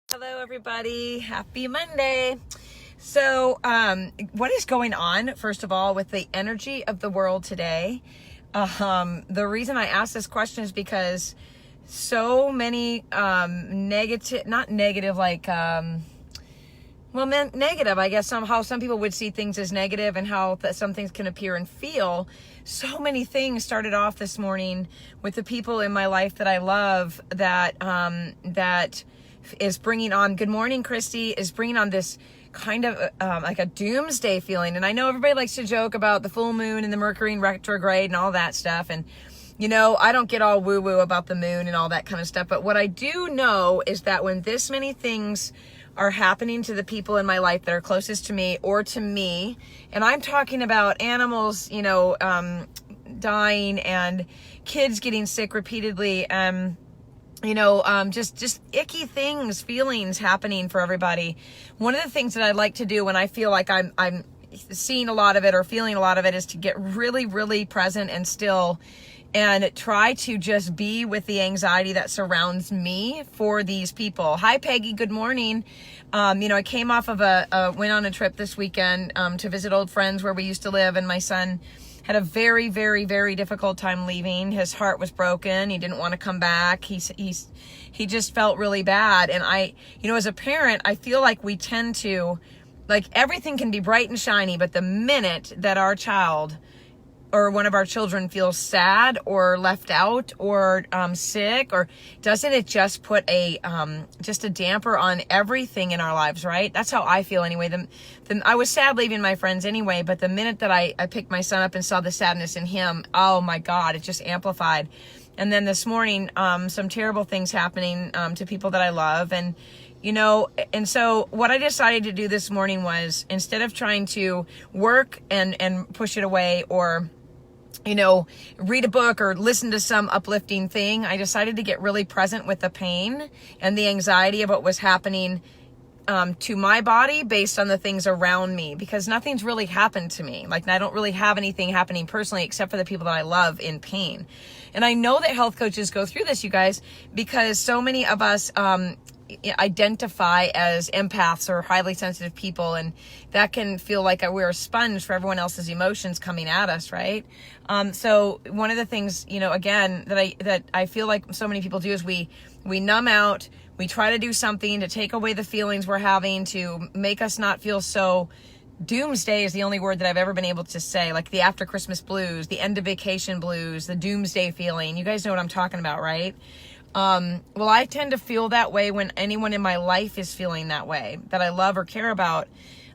Hello everybody, happy Monday. So what is going on, first of all, with the energy of the world today? The reason I ask this question is because so many negative, not negative like, negative, I guess, somehow some people would see things as negative and how some things can appear and feel. So many things started off this morning with the people in my life that I love that is bringing on, good morning, Christy, is bringing on this kind of like a doomsday feeling. And I know everybody likes to joke about the full moon and the Mercury in retrograde and all that stuff. And, you know, I don't get all woo-woo about the moon and all that kind of stuff. But what I do know is that when this many things are happening to the people in my life that are closest to me or to me, and I'm talking about animals, you know, dying and kids getting sick repeatedly, you know, just icky things, feelings happening for everybody. One of the things that I like to do when I feel like I'm seeing a lot of it or feeling a lot of it is to get really, really present and still and try to just be with the anxiety that surrounds me for these people. Hi, Peggy. Good morning. You know, I came off of went on a trip this weekend to visit old friends where we used to live, and my son had a very, very, very difficult time leaving. His heart was broken. He didn't want to come back. He just felt really bad. And you know, as a parent, I feel like we tend to, like, everything can be bright and shiny, but the minute that our child or one of our children feels sad or left out or sick, or doesn't it just put just a damper on everything in our lives, right? That's how I feel anyway. I was sad leaving my friends anyway, but the minute that I picked my son up and saw the sadness in him, oh my God, it just amplified. And then this morning, some terrible things happening to people that I love. And, you know, and so what I decided to do this morning was, instead of trying to work and push it away, or, you know, read a book or listen to some uplifting thing, I decided to get really present with the pain and the anxiety of what was happening to my body based on the things around me, because nothing's really happened to me. Like, I don't really have anything happening personally except for the people that I love in pain. And I know that health coaches go through this, you guys, because so many of us identify as empaths or highly sensitive people, and that can feel like we're a sponge for everyone else's emotions coming at us, right? So one of the things, you know, again, that I feel like so many people do is we numb out. We try to do something to take away the feelings we're having, to make us not feel so. Doomsday is the only word that I've ever been able to say, like the after Christmas blues, the end of vacation blues, the doomsday feeling. You guys know what I'm talking about, right? Well, I tend to feel that way when anyone in my life is feeling that way, that I love or care about.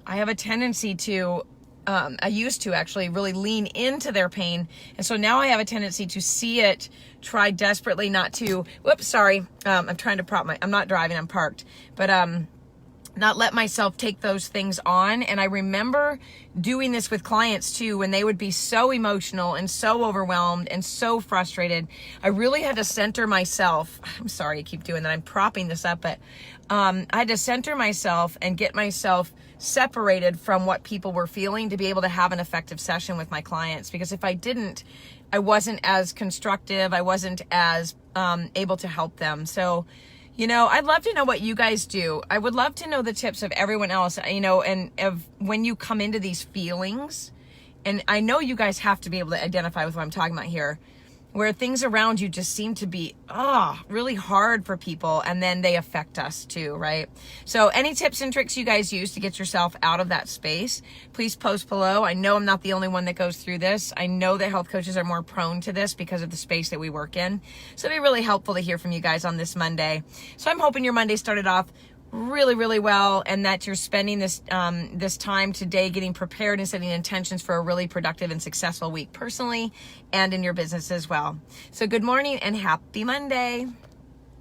I have a tendency to, I used to actually really lean into their pain. And so now I have a tendency to see it, try desperately not to, whoops, sorry. I'm trying to I'm not driving, I'm parked, but, not let myself take those things on. And I remember doing this with clients too, when they would be so emotional and so overwhelmed and so frustrated. I really had to center myself. I'm sorry I keep doing that. I'm propping this up, but I had to center myself and get myself separated from what people were feeling to be able to have an effective session with my clients. Because if I didn't, I wasn't as constructive. I wasn't as able to help them. So, you know, I'd love to know what you guys do. I would love to know the tips of everyone else, you know, and of when you come into these feelings. And I know you guys have to be able to identify with what I'm talking about here, where things around you just seem to be, really hard for people, and then they affect us too, right? So any tips and tricks you guys use to get yourself out of that space, please post below. I know I'm not the only one that goes through this. I know that health coaches are more prone to this because of the space that we work in. So it'd be really helpful to hear from you guys on this Monday. So I'm hoping your Monday started off really, really well, and that you're spending this time today getting prepared and setting intentions for a really productive and successful week personally and in your business as well. So good morning and happy Monday.